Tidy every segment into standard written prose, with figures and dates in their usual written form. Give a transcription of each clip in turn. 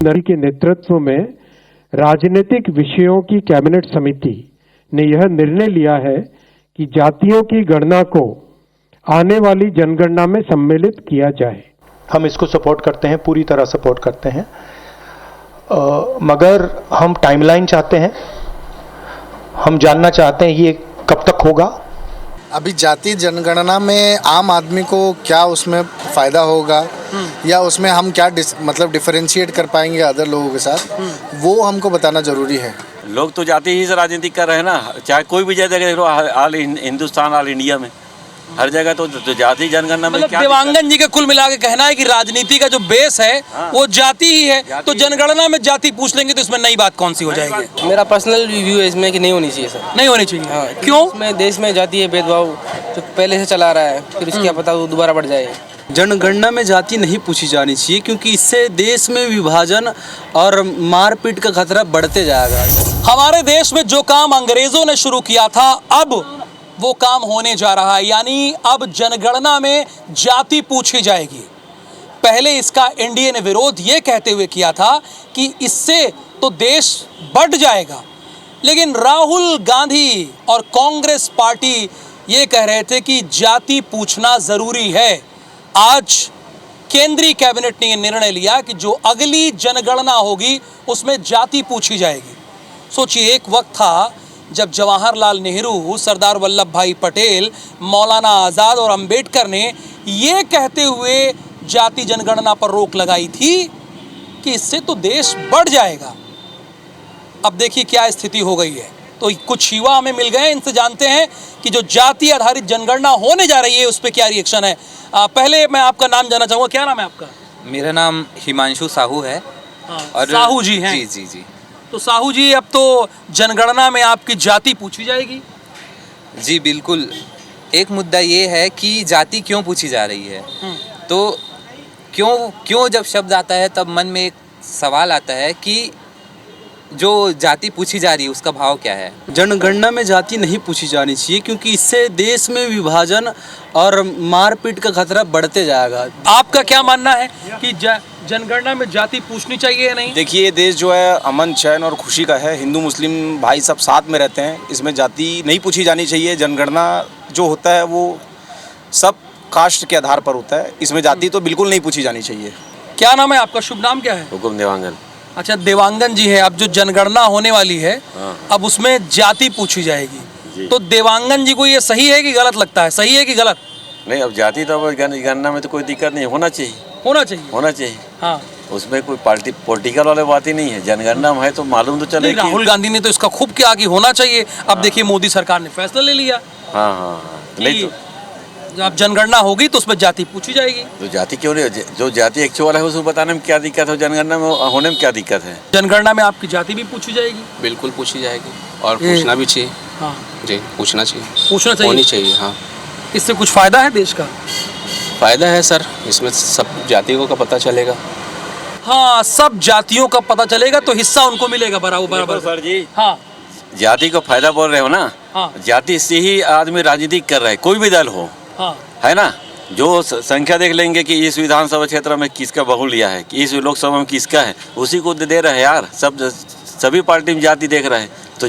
नरी के नेतृत्व में राजनीतिक विषयों की कैबिनेट समिति ने यह निर्णय लिया है कि जातियों की गणना को आने वाली जनगणना में सम्मिलित किया जाए। हम इसको सपोर्ट करते हैं, पूरी तरह सपोर्ट करते हैं, मगर हम टाइमलाइन चाहते हैं। हम जानना चाहते हैं ये कब तक होगा। अभी जाति जनगणना में आम आदमी को क्या उसमें फ़ायदा होगा या उसमें हम क्या मतलब डिफरेंशिएट कर पाएंगे अदर लोगों के साथ, वो हमको बताना ज़रूरी है। लोग तो जाति ही से राजनीति कर रहे हैं ना, चाहे कोई भी जगह देख लो, ऑल हिंदुस्तान, ऑल इंडिया में हर जगह तो जाति जनगणना में क्या। देवांगन जी का कुल मिला के कहना है कि राजनीति का जो बेस है वो जाति ही है, तो जनगणना में जाति पूछ लेंगे तो इसमें नई बात कौन सी हो जाएगी। मेरा पर्सनल व्यू है इसमें कि नहीं होनी चाहिए सर, नहीं होनी चाहिए। हाँ, क्यों? इसमें देश में जाति है भेदभाव जो पहले से चला रहा है, फिर उसकी क्या पता वो दोबारा बढ़ जाए। जनगणना में जाति नहीं पूछी जानी चाहिए क्योंकि इससे देश में विभाजन और मारपीट का खतरा बढ़ते जाएगा। हमारे देश में जो काम अंग्रेजों ने शुरू किया था अब वो काम होने जा रहा है, यानी अब जनगणना में जाति पूछी जाएगी। पहले इसका एनडीए ने विरोध ये कहते हुए किया था कि इससे तो देश बढ़ जाएगा, लेकिन राहुल गांधी और कांग्रेस पार्टी ये कह रहे थे कि जाति पूछना ज़रूरी है। आज केंद्रीय कैबिनेट ने यह निर्णय लिया कि जो अगली जनगणना होगी उसमें जाति पूछी जाएगी। सोचिए, एक वक्त था जब जवाहरलाल नेहरू, सरदार वल्लभ भाई पटेल, मौलाना आज़ाद और अंबेडकर ने ये कहते हुए जाति जनगणना पर रोक लगाई थी कि इससे तो देश बढ़ जाएगा। अब देखिए क्या स्थिति हो गई है। तो कुछ युवा हमें मिल गए, इनसे जानते हैं कि जो जाति आधारित जनगणना होने जा रही है उस पर क्या रिएक्शन है। पहले मैं आपका नाम जानना चाहूँगा, क्या नाम है आपका? मेरा नाम हिमांशु साहू है। और साहू जी हैं? जी जी जी। तो साहू जी, अब तो जनगणना में आपकी जाति पूछी जाएगी? जी बिल्कुल। एक मुद्दा ये है कि जाति क्यों पूछी जा रही है, तो क्यों जब शब्द आता है तब मन में एक सवाल आता है कि जो जाति पूछी जा रही है उसका भाव क्या है। जनगणना में जाति नहीं पूछी जानी चाहिए क्योंकि इससे देश में विभाजन और मारपीट का खतरा बढ़ते जाएगा। आपका क्या मानना है कि जनगणना में जाति पूछनी चाहिए या नहीं? देखिए, ये देश जो है अमन, चैन और खुशी का है। हिंदू मुस्लिम भाई सब साथ में रहते हैं, इसमें जाति नहीं पूछी जानी चाहिए। जनगणना जो होता है वो सब कास्ट के आधार पर होता है, इसमें जाति तो बिल्कुल नहीं पूछी जानी चाहिए। क्या नाम है आपका? शुभ नाम क्या है? हुकुम देवांगन। अच्छा, देवांगन जी है। अब जो जनगणना होने वाली है अब उसमें जाति पूछी जाएगी, तो देवांगन जी को ये सही है कि गलत लगता है? सही है कि गलत? नहीं, अब जाति तो गणना में तो कोई दिक्कत नहीं, होना चाहिए। होना चाहिए, होना चाहिए। हाँ, उसमें कोई पॉलिटिकल वाले बात ही नहीं है। जनगणना में है तो मालूम तो चले। राहुल गांधी ने तो इसका खूब किया कि होना चाहिए। अब देखिए मोदी सरकार ने फैसला ले लिया। हाँ हाँ, नहीं तो जब जनगणना होगी तो उसमें जाति पूछी जाएगी। तो जाति क्यों नहीं? जो जाति एक्चुअल है उसको बताने में क्या दिक्कत है, जनगणना में होने में क्या दिक्कत है? जनगणना में आपकी जाति भी पूछी जाएगी? बिल्कुल पूछी जाएगी और पूछना भी चाहिए। हाँ जी, पूछना चाहिए, पूछना चाहिए, होनी चाहिए। हाँ, इससे कुछ फायदा है देश का? फायदा है सर, इसमें सब जातियों का पता चलेगा। हाँ, सब जातियों का पता चलेगा तो हिस्सा उनको मिलेगा बराबर। सर जी, हाँ, जाति को फायदा बोल रहे हो ना? हाँ, जाति से ही आदमी राजनीति कर रहा है, कोई भी दल हो। हाँ, है ना? जो संख्या देख लेंगे कि इस विधानसभा क्षेत्र में किसका बहुल्य है, कि इस लोकसभा में किसका है, उसी को दे रहे हैं यार। सभी पार्टी में जाति देख रहे हैं, तो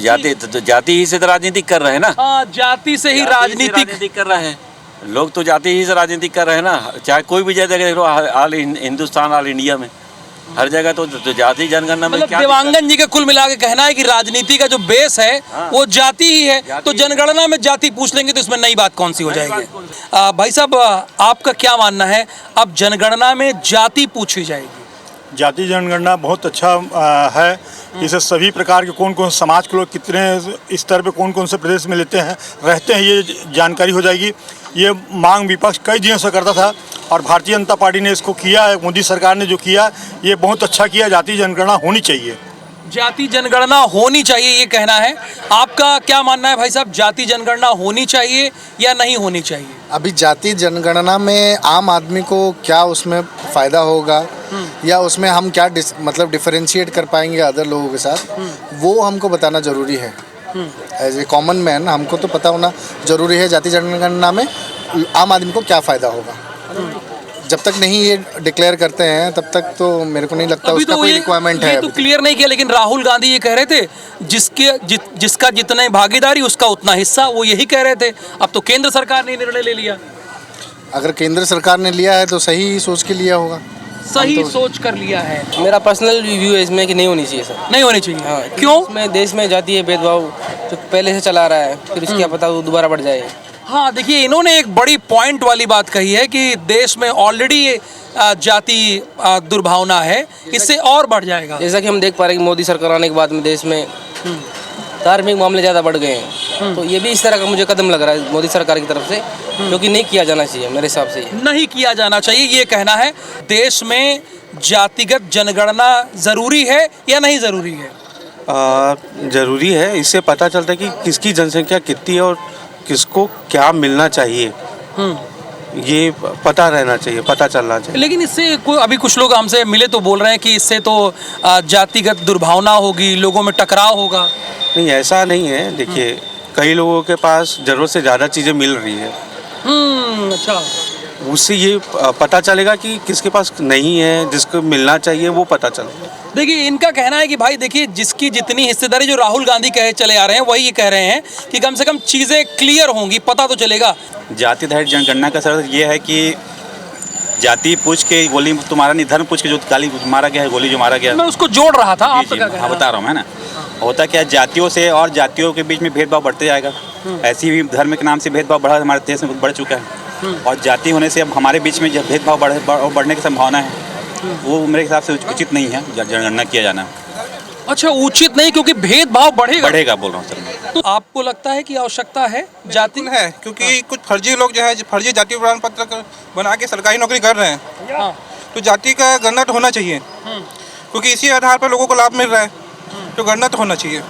जाति ही से तो राजनीति कर रहे हैं ना। हाँ, जाति से ही राजनीति कर रहे हैं लोग, तो जाति ही से राजनीति कर रहे हैं ना, चाहे कोई भी जगह देख लो, ऑल हिंदुस्तान, ऑल इंडिया में हर जगह तो जाति जनगणना में क्या। देवांगन जी का कुल मिला के कहना है कि राजनीति का जो बेस है वो जाति ही है, तो जनगणना में जाति पूछ लेंगे तो इसमें नई बात कौन सी हो जाएगी। भाई साहब, आपका क्या मानना है? अब जनगणना में जाति पूछी जाएगी। जाति जनगणना बहुत अच्छा है। इसे सभी प्रकार के कौन समाज के लोग कितने स्तर पे कौन से प्रदेश में रहते हैं ये जानकारी हो जाएगी। ये मांग विपक्ष कई दिनों से करता था और भारतीय जनता पार्टी ने इसको किया है। मोदी सरकार ने जो किया ये बहुत अच्छा किया। जाति जनगणना होनी चाहिए। जाति जनगणना होनी चाहिए ये कहना है। आपका क्या मानना है भाई साहब, जाति जनगणना होनी चाहिए या नहीं होनी चाहिए? अभी जाति जनगणना में आम आदमी को क्या उसमें फ़ायदा होगा या उसमें हम क्या मतलब डिफरेंशिएट कर पाएंगे अदर लोगों के साथ, वो हमको बताना ज़रूरी है। एज ए कॉमन मैन हमको तो पता होना ज़रूरी है जाति जनगणना में आम आदमी को क्या फ़ायदा होगा। जब तक नहीं ये डिक्लेयर करते हैं तब तक तो मेरे को नहीं लगता अभी उसका तो कोई ये रिक्वायरमेंट है तो क्लियर नहीं किया, लेकिन राहुल गांधी ये कह रहे थे जिसका जितना भागीदारी उसका उतना हिस्सा, वो यही कह रहे थे। अब तो केंद्र सरकार ने निर्णय ले लिया। अगर केंद्र सरकार ने लिया है तो सही सोच के लिया होगा। सही सोच कर लिया है। मेरा पर्सनल व्यू है इसमें कि नहीं होनी चाहिए सर। नहीं होनी चाहिए। हाँ, क्यों? इसमें देश में जाती है भेदभाव जो पहले से चला रहा है, फिर उसकी क्या पता वो दोबारा बढ़ जाए। हाँ, देखिए इन्होंने एक बड़ी पॉइंट वाली बात कही है कि देश में ऑलरेडी जाति दुर्भावना है, इससे और बढ़ जाएगा। जैसा कि हम देख पा रहे हैं कि मोदी सरकार आने के बाद में देश में धार्मिक मामले ज़्यादा बढ़ गए हैं, तो ये भी इस तरह का मुझे कदम लग रहा है मोदी सरकार की तरफ से, जो कि नहीं किया जाना चाहिए मेरे हिसाब से। नहीं किया जाना चाहिए, ये कहना है। देश में जातिगत जनगणना जरूरी है या नहीं जरूरी है? ज़रूरी है। इससे पता चलता है कि किसकी जनसंख्या कितनी है और किसको क्या मिलना चाहिए, ये पता रहना चाहिए, पता चलना चाहिए। लेकिन इससे अभी कुछ लोग हमसे मिले तो बोल रहे हैं कि इससे तो जातिगत दुर्भावना होगी, लोगों में टकराव होगा। नहीं, ऐसा नहीं है। देखिए, कई लोगों के पास ज़रूरत से ज़्यादा चीज़ें मिल रही है। अच्छा। उससे ये पता चलेगा कि किसके पास नहीं है, जिसको मिलना चाहिए वो पता चलेगा। देखिए इनका कहना है कि भाई देखिए जिसकी जितनी हिस्सेदारी, जो राहुल गांधी कहे चले आ रहे हैं वही ये कह रहे हैं कि कम से कम चीज़ें क्लियर होंगी, पता तो चलेगा। जाति आधारित जनगणना का सर ये है कि जाति पूछ के गोली तुम्हारा नहीं, धर्म पूछ के जो गाली मारा गया है, गोली जो मारा गया, मैं उसको जोड़ रहा था। आप जी, हाँ बता रहा हूँ मैं ना। होता क्या, जातियों से और जातियों के बीच में भेदभाव बढ़ते जाएगा। ऐसी भी धर्म के नाम से भेदभाव बढ़ा हमारे देश में बढ़ चुका है, और जाति होने से अब हमारे बीच में जो भेदभाव बढ़ने की संभावना है, वो मेरे हिसाब से उचित नहीं है जनगणना किया जाना। अच्छा, उचित नहीं, क्योंकि भेदभाव बढ़ेगा बोल रहा हूँ सर मैं। तो आपको लगता है कि आवश्यकता है जाति है? क्योंकि कुछ फर्जी लोग जो है फर्जी जाति प्रमाण पत्र बना के सरकारी नौकरी कर रहे हैं, तो जाति का गणना तो होना चाहिए, क्योंकि इसी आधार पर लोगों को लाभ मिल रहा है, तो गणना तो होना चाहिए।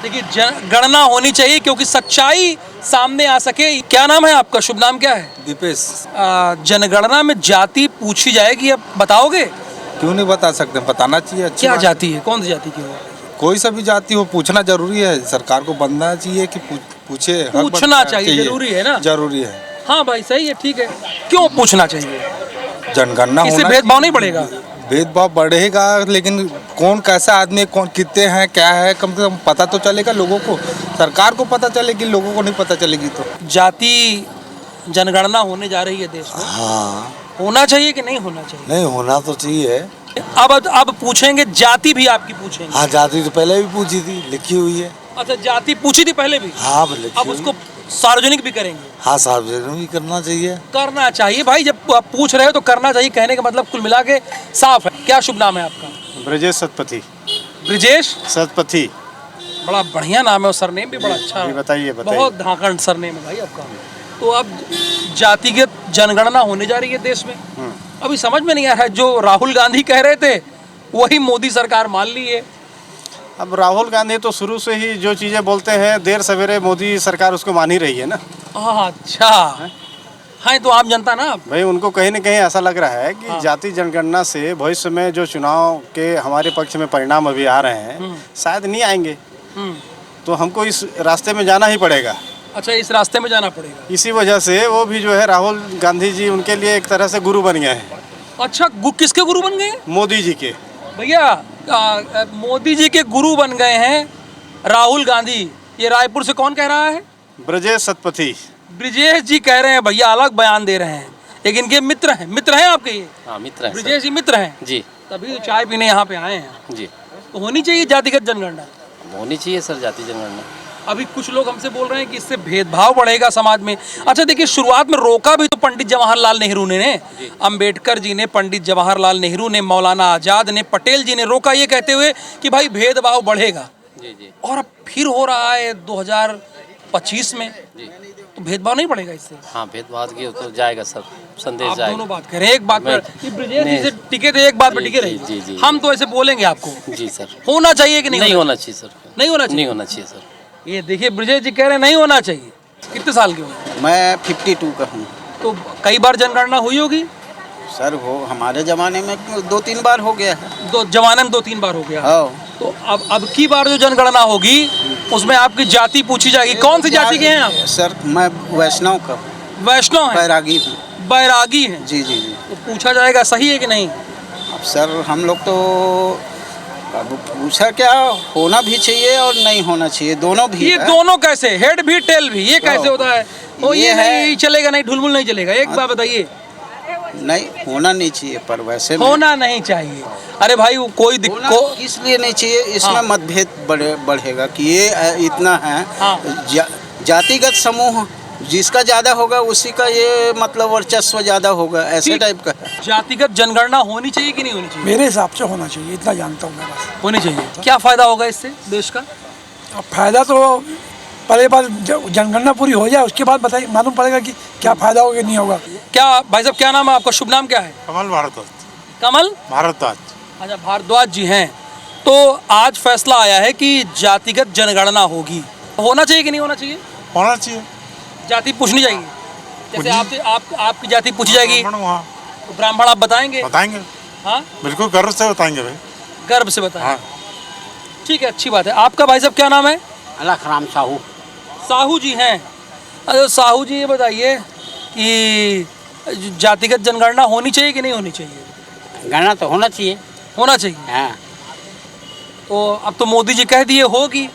देखिए गणना होनी चाहिए क्योंकि सच्चाई सामने आ सके। क्या नाम है आपका? शुभ नाम क्या है? दीपेश। जनगणना में जाति पूछी जाएगी, अब बताओगे? क्यों नहीं बता सकते, बताना चाहिए। क्या जाति है, कौन सी जाति की है? कोई सा भी जाति हो, पूछना जरूरी है। सरकार को बनना चाहिए कि पूछे, पूछना चाहिए, जरूरी है ना? जरूरी है। हाँ भाई सही है, ठीक है। क्यों पूछना चाहिए? जनगणना इससे भेदभाव नहीं बढ़ेगा? भेदभाव बढ़ेगा, लेकिन कौन कैसा आदमी, कौन कितने हैं, क्या है, कम से कम पता तो चलेगा लोगों को। सरकार को पता चलेगी, लोगों को नहीं पता चलेगी। तो जाति जनगणना होने जा रही है देश में। हाँ, होना चाहिए कि नहीं होना चाहिए? नहीं होना तो चाहिए। अब पूछेंगे, जाति भी आपकी पूछेंगे। हाँ, जाति तो पहले भी पूछी थी, लिखी हुई है। अच्छा, जाति पूछी थी पहले भी? हाँ, अब उसको सार्वजनिक भी करेंगे? हाँ, सार्वजनिक भी करना चाहिए। करना चाहिए भाई, जब आप पूछ रहे हो तो करना चाहिए, कहने का मतलब कुल मिला के साफ है। क्या शुभ नाम है आपका? ब्रजेश सतपथी। ब्रजेश सतपथी, बड़ा बढ़िया नाम है और सरनेम भी बड़ा अच्छा है। बताइए। बहुत धाकड़ सरनेम है भाई आपका। तो अब जातिगत जनगणना होने जा रही है देश में। अभी समझ में नहीं आ रहा है, जो राहुल गांधी कह रहे थे वही मोदी सरकार मान ली है। अब राहुल गांधी तो शुरू से ही जो चीज़ें बोलते हैं, देर सवेरे मोदी सरकार उसको मान ही रही है ना। अच्छा, हाँ तो आम जनता ना भाई, उनको कहीं ना कहीं ऐसा लग रहा है कि जाति जनगणना से भविष्य में जो चुनाव के हमारे पक्ष में परिणाम अभी आ रहे हैं शायद नहीं आएंगे, तो हमको इस रास्ते में जाना ही पड़ेगा। अच्छा, इस रास्ते में जाना पड़ेगा। इसी वजह से वो भी जो है राहुल गांधी जी उनके लिए एक तरह से गुरु बन गए हैं। अच्छा, किसके गुरु बन गए? मोदी जी के। भैया मोदी जी के गुरु बन गए हैं राहुल गांधी। ये रायपुर से कौन कह रहा है? ब्रजेश सतपथी। ब्रजेश जी कह रहे हैं, भैया अलग बयान दे रहे हैं, लेकिन इनके मित्र हैं आपके ये? हाँ, मित्र हैं। ब्रजेश जी मित्र हैं जी, तभी तो चाय पीने यहाँ पे आए हैं। जी, तो होनी चाहिए जातिगत जनगणना। होनी चाहिए सर जाति जनगणना। अभी कुछ लोग हमसे बोल रहे हैं कि इससे भेदभाव बढ़ेगा समाज में। अच्छा देखिए, शुरुआत में रोका भी तो पंडित जवाहरलाल नेहरू ने अंबेडकर जी ने, पंडित जवाहरलाल नेहरू ने, मौलाना आजाद ने, पटेल जी ने रोका, ये कहते हुए कि भाई भेदभाव बढ़ेगा। जी। और अब फिर हो रहा है 2025 में, तो भेदभाव नहीं बढ़ेगा इससे? हाँ, भेदभाव की तो जाएगा सर, संदेश आप जाएगा। दोनों बात करें, एक बात पर ब्रजेश जी से टिके थे, एक बात पर टिके रहिए। जी। हम तो ऐसे बोलेंगे आपको। जी सर। होना चाहिए कि नहीं होना चाहिए सर। नहीं होना चाहिए? नहीं होना चाहिए सर। ये देखिए, ब्रजेश जी कह रहे हैं नहीं होना चाहिए। कितने साल के हो? मैं 52 का हूँ। तो कई बार जनगणना हुई होगी सर? हो हमारे ज़माने में 2-3 बार हो गया है। जमाने में 2-3 बार हो गया। हाँ। तो अब की बार जो जनगणना होगी उसमें आपकी जाति पूछी जाएगी। कौन सी जाति के हैं आप? सर मैं वैष्णव का। वैष्णव हैं? बैरागी हूँ। बैरागी हैं। जी जी जी। तो पूछा जाएगा सही है कि नहीं? अब सर हम लोग तो अब पूछा क्या, होना भी चाहिए और नहीं होना चाहिए, दोनों भी ये है। दोनों कैसे, हेड भी टेल भी, ये कैसे होता है? वो ये ये है- नहीं चलेगा, नहीं ढुलमुल नहीं चलेगा। एक बात बताइए। नहीं होना नहीं चाहिए, पर वैसे में होना नहीं चाहिए। अरे भाई वो कोई होना दिक्कत इसलिए नहीं चाहिए, इसमें हाँ। मतभेद बढ़ेगा कि ये इतना है। हाँ। जातिगत समूह जिसका ज्यादा होगा उसी का ये मतलब वर्चस्व ज्यादा होगा, ऐसे ठीक। टाइप का है। जातिगत जनगणना होनी चाहिए कि नहीं होनी चाहिए? मेरे हिसाब से होना चाहिए, इतना जानता हूँ मैं बस। होनी चाहिए। क्या फायदा होगा इससे देश का? अब फायदा तो पहले बार जनगणना पूरी हो जाए उसके बाद बताइए, मालूम पड़ेगा कि क्या फायदा होगा नहीं होगा। क्या भाई साहब, क्या नाम है आपका? शुभ नाम क्या है? कमल भारद्वाज। कमल भारद्वाज। अच्छा, भारद्वाज जी हैं। तो आज फैसला आया है कि जातिगत जनगणना होगी, होना चाहिए कि नहीं होना चाहिए? होना चाहिए। जाति पूछनी चाहिए। जैसे आपकी जाति पूछी जाएगी वहाँ तो ब्राह्मण आप बताएंगे? बताएंगे। हाँ, बिल्कुल गर्व से बताएंगे भाई। गर्व से बताएं। हाँ। ठीक है, अच्छी बात है। आपका भाई साहब क्या नाम है? अलखराम साहू। साहू जी हैं। अच्छा साहू जी, ये बताइए कि जातिगत जनगणना होनी चाहिए कि नहीं होनी चाहिए? गणना तो होना चाहिए। होना चाहिए। हाँ। तो अब तो मोदी जी कह दिए होगी।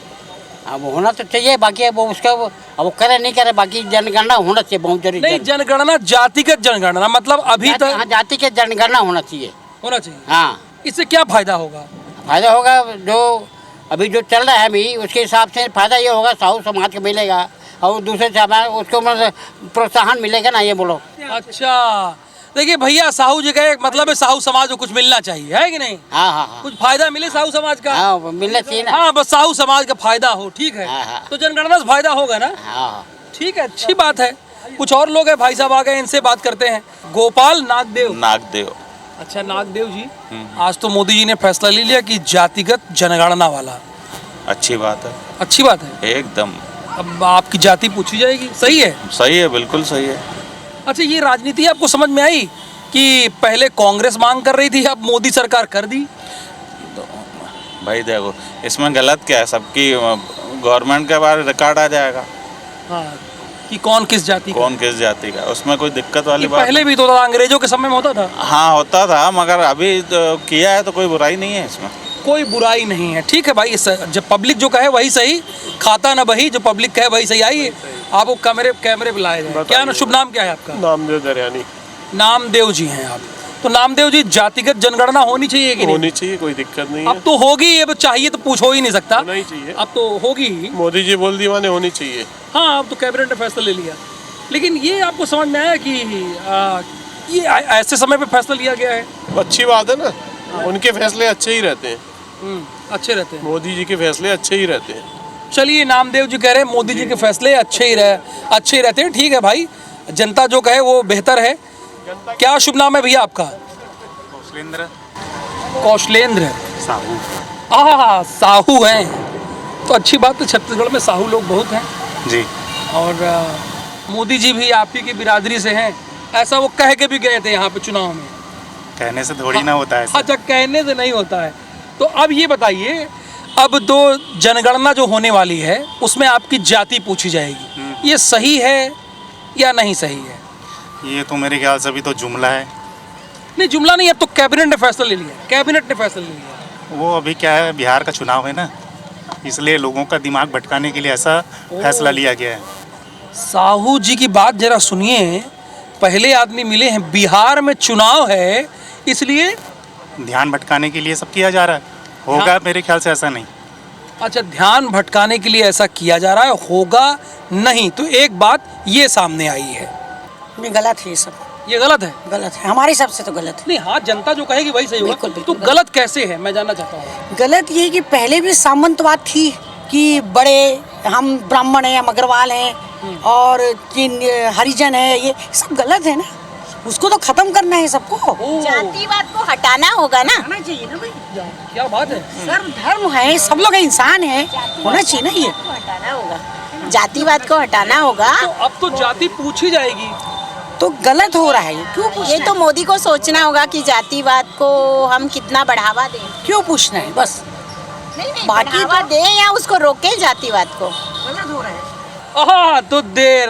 अब होना तो चाहिए, बाकी अब उसका अब वो करे नहीं करे, बाकी जनगणना होना चाहिए, बहुत जरूरी। नहीं, जनगणना जातिगत जनगणना मतलब अभी तक जाति के जनगणना होना चाहिए। होना चाहिए। हाँ। इससे क्या फायदा होगा? फायदा होगा जो अभी जो चल रहा है अभी उसके हिसाब से फायदा ये होगा, साहू समाज को मिलेगा और दूसरे समाज उसको मतलब प्रोत्साहन मिलेगा ना, ये बोलो। अच्छा देखिए भैया, साहू जी का एक मतलब है साहू समाज को कुछ मिलना चाहिए, है कि नहीं? हाँ हाँ हाँ। कुछ फायदा मिले साहू समाज का। हाँ मिलना चाहिए ना। हाँ, बस साहू समाज का फायदा हो, ठीक है। हाँ, हाँ। तो जनगणना से फायदा होगा ना? हाँ। ठीक है, अच्छी बात है। कुछ और लोग हैं, भाई साहब आ गए, इनसे बात करते हैं। गोपाल नागदेव। नागदेव। अच्छा नागदेव जी, आज तो मोदी जी ने फैसला ले लिया कि जातिगत जनगणना वाला। अच्छी बात है। अच्छी बात है। एकदम अब आपकी जाति पूछी जाएगी, सही है? सही है, बिल्कुल सही है। अच्छा, ये राजनीति आपको समझ में आई कि पहले कांग्रेस मांग कर रही थी, अब मोदी सरकार कर दी? भाई देखो, इसमें गलत क्या है? सबकी गवर्नमेंट के बारे रिकॉर्ड आ जाएगा। हाँ, कि कौन किस जाति का? कौन किस जाति का, उसमें कोई दिक्कत वाली ये बात पहले भी तो था, अंग्रेजों के समय में होता था। हाँ होता था, मगर अभी तो किया है तो कोई बुराई नहीं है इसमें। कोई बुराई नहीं है, ठीक है भाई। जब पब्लिक जो कहे वही सही, खाता ना वही, जो पब्लिक कहे वही सही। आइए आपको कैमरे पे लाए जाए। क्या ना, शुभ नाम क्या है आपका? नामदेव दरियानी। नामदेव जी हैं आप। तो नामदेव जी, जातिगत जनगणना होनी चाहिए कि नहीं? होनी चाहिए, कोई दिक्कत नहीं अब तो होगी, अब चाहिए तो पूछ हो ही नहीं सकता। नहीं चाहिए, अब तो होगी ही। मोदी जी बोल दिया माने होनी चाहिए। हाँ, अब तो कैबिनेट ने फैसला ले लिया। लेकिन ये आपको समझ में आया कि ये ऐसे समय पे फैसला लिया गया है? अच्छी बात है ना, उनके फैसले अच्छे ही रहते हैं। अच्छे रहते हैं। मोदी जी के फैसले अच्छे ही रहते हैं। चलिए, नामदेव जी कह रहे हैं मोदी जी के फैसले अच्छे ही रहते हैं। ठीक है भाई, जनता जो कहे वो बेहतर है। क्या शुभ नाम है भैया आपका? कौशलेंद्र साहू। हाँ, साहू हैं। तो अच्छी बात है, छत्तीसगढ़ में साहू लोग बहुत हैं जी। और मोदी जी भी आप ही की बिरादरी से हैं, ऐसा वो कह के भी गए थे यहाँ पे चुनाव में। कहने से थोड़ी ना होता है। अच्छा, कहने से नहीं होता है। तो अब ये बताइए, अब तो जनगणना जो होने वाली है उसमें आपकी जाति पूछी जाएगी, ये सही है या नहीं सही है? ये तो मेरे ख्याल से अभी तो जुमला है। नहीं, जुमला नहीं, अब तो कैबिनेट ने फैसला ले लिया। कैबिनेट ने फैसला ले लिया। वो अभी क्या है, बिहार का चुनाव है ना, इसलिए लोगों का दिमाग भटकाने के लिए ऐसा फैसला लिया गया है। साहू जी की बात जरा सुनिए, पहले आदमी मिले हैं, बिहार में चुनाव है इसलिए ध्यान भटकाने के लिए सब किया जा रहा है। होगा मेरे ख्याल से ऐसा नहीं। अच्छा, ध्यान भटकाने के लिए ऐसा किया जा रहा है, होगा नहीं। तो एक बात ये सामने आई है, नहीं गलत है ये सब। ये गलत है? गलत है, हमारे हिसाब से तो गलत है। नहीं, हाँ, जनता जो कहेगी वही सही होगा। बिल्कुल, तो गलत कैसे है, मैं जानना चाहता हूँ। गलत ये कि पहले भी सामंतवाद थी कि बड़े हम ब्राह्मण हैं, हम अग्रवाल हैं और हरिजन है, ये सब गलत है ना, उसको तो खत्म करना है सबको। जातिवाद को हटाना होगा ना। होना चाहिए ना भाई। क्या बात है, सर्व धर्म है, सब लोग इंसान है, होना चाहिए ना। ये हटाना होगा, जातिवाद को हटाना होगा। तो अब तो जाति पूछी जाएगी, तो गलत हो रहा है। क्यों पूछना ये तो मोदी को सोचना होगा कि जातिवाद को हम कितना बढ़ावा दें। क्यों पूछना है बस। नहीं, बाकी बढ़ावा दें या उसको रोके जातिवाद को। गलत हो रहा है। तो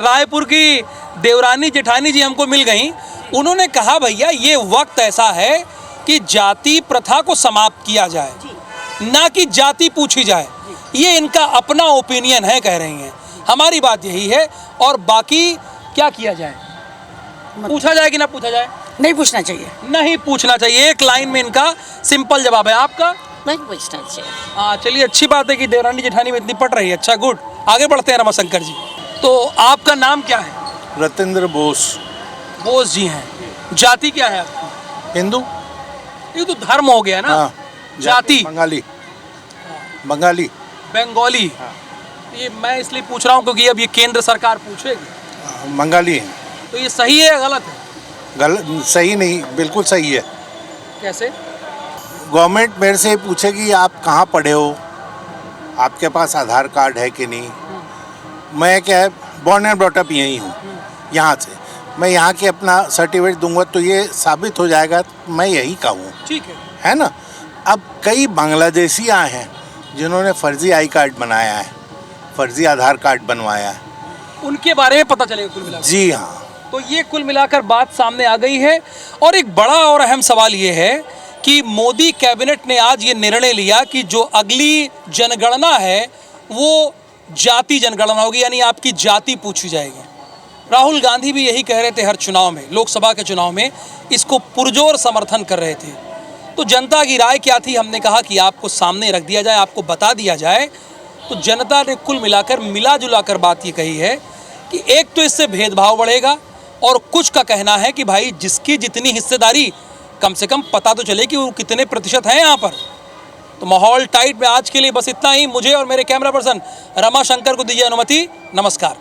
रायपुर की देवरानी जेठानी जी हमको मिल गई। उन्होंने कहा भैया ये वक्त ऐसा है कि जाति प्रथा को समाप्त किया जाए, ना कि जाति पूछी जाए। ये इनका अपना ओपिनियन है, कह रही हैं। हमारी बात यही है। और बाकी क्या किया जाए, पूछा जाए कि ना पूछा जाए? नहीं पूछना चाहिए। नहीं पूछना चाहिए, एक लाइन में इनका सिंपल जवाब है। आपका? नहीं पूछना चाहिए। हाँ, चलिए अच्छी बात है कि देवरानी जेठानी में इतनी पट रही है। अच्छा, गुड। आगे बढ़ते हैं रमाशंकर जी। तो आपका नाम क्या है? रतेंद्र बोस। बोस जी हैं। जाति क्या है आपकी? हिंदू। ये तो धर्म हो गया ना। हाँ, जाति बंगाली। बंगाली। बंगाली। ये मैं इसलिए पूछ रहा हूँ क्योंकि अब ये केंद्र सरकार पूछेगी। बंगाली। तो ये सही है या गलत है? गलत, सही नहीं, बिल्कुल सही है। कैसे? गवर्नमेंट मेरे से पूछेगी आप कहाँ पढ़े हो, आपके पास आधार कार्ड है कि नहीं। मैं क्या है, बॉर्न एंड ब्रॉट अप यहीं हूँ, यहाँ से मैं यहाँ के अपना सर्टिफिकेट दूंगा तो ये साबित हो जाएगा मैं यही का हूँ। ठीक है ना। अब कई बांग्लादेशी आए हैं जिन्होंने फर्जी आई कार्ड बनाया है, फर्जी आधार कार्ड बनवाया है, उनके बारे में पता चलेगा कुल मिलाकर। जी हाँ। तो ये कुल मिलाकर बात सामने आ गई है। और एक बड़ा और अहम सवाल ये है कि मोदी कैबिनेट ने आज ये निर्णय लिया कि जो अगली जनगणना है वो जाति जनगणना होगी, यानी आपकी जाति पूछी जाएगी। राहुल गांधी भी यही कह रहे थे हर चुनाव में, लोकसभा के चुनाव में इसको पुरजोर समर्थन कर रहे थे। तो जनता की राय क्या थी, हमने कहा कि आपको सामने रख दिया जाए, आपको बता दिया जाए। तो जनता ने कुल मिलाकर मिला जुला कर बात ये कही है कि एक तो इससे भेदभाव बढ़ेगा, और कुछ का कहना है कि भाई जिसकी जितनी हिस्सेदारी, कम से कम पता तो चले कि वो कितने प्रतिशत हैं यहाँ पर। तो माहौल टाइट में आज के लिए बस इतना ही। मुझे और मेरे कैमरा पर्सन रमाशंकर को दीजिए अनुमति। नमस्कार।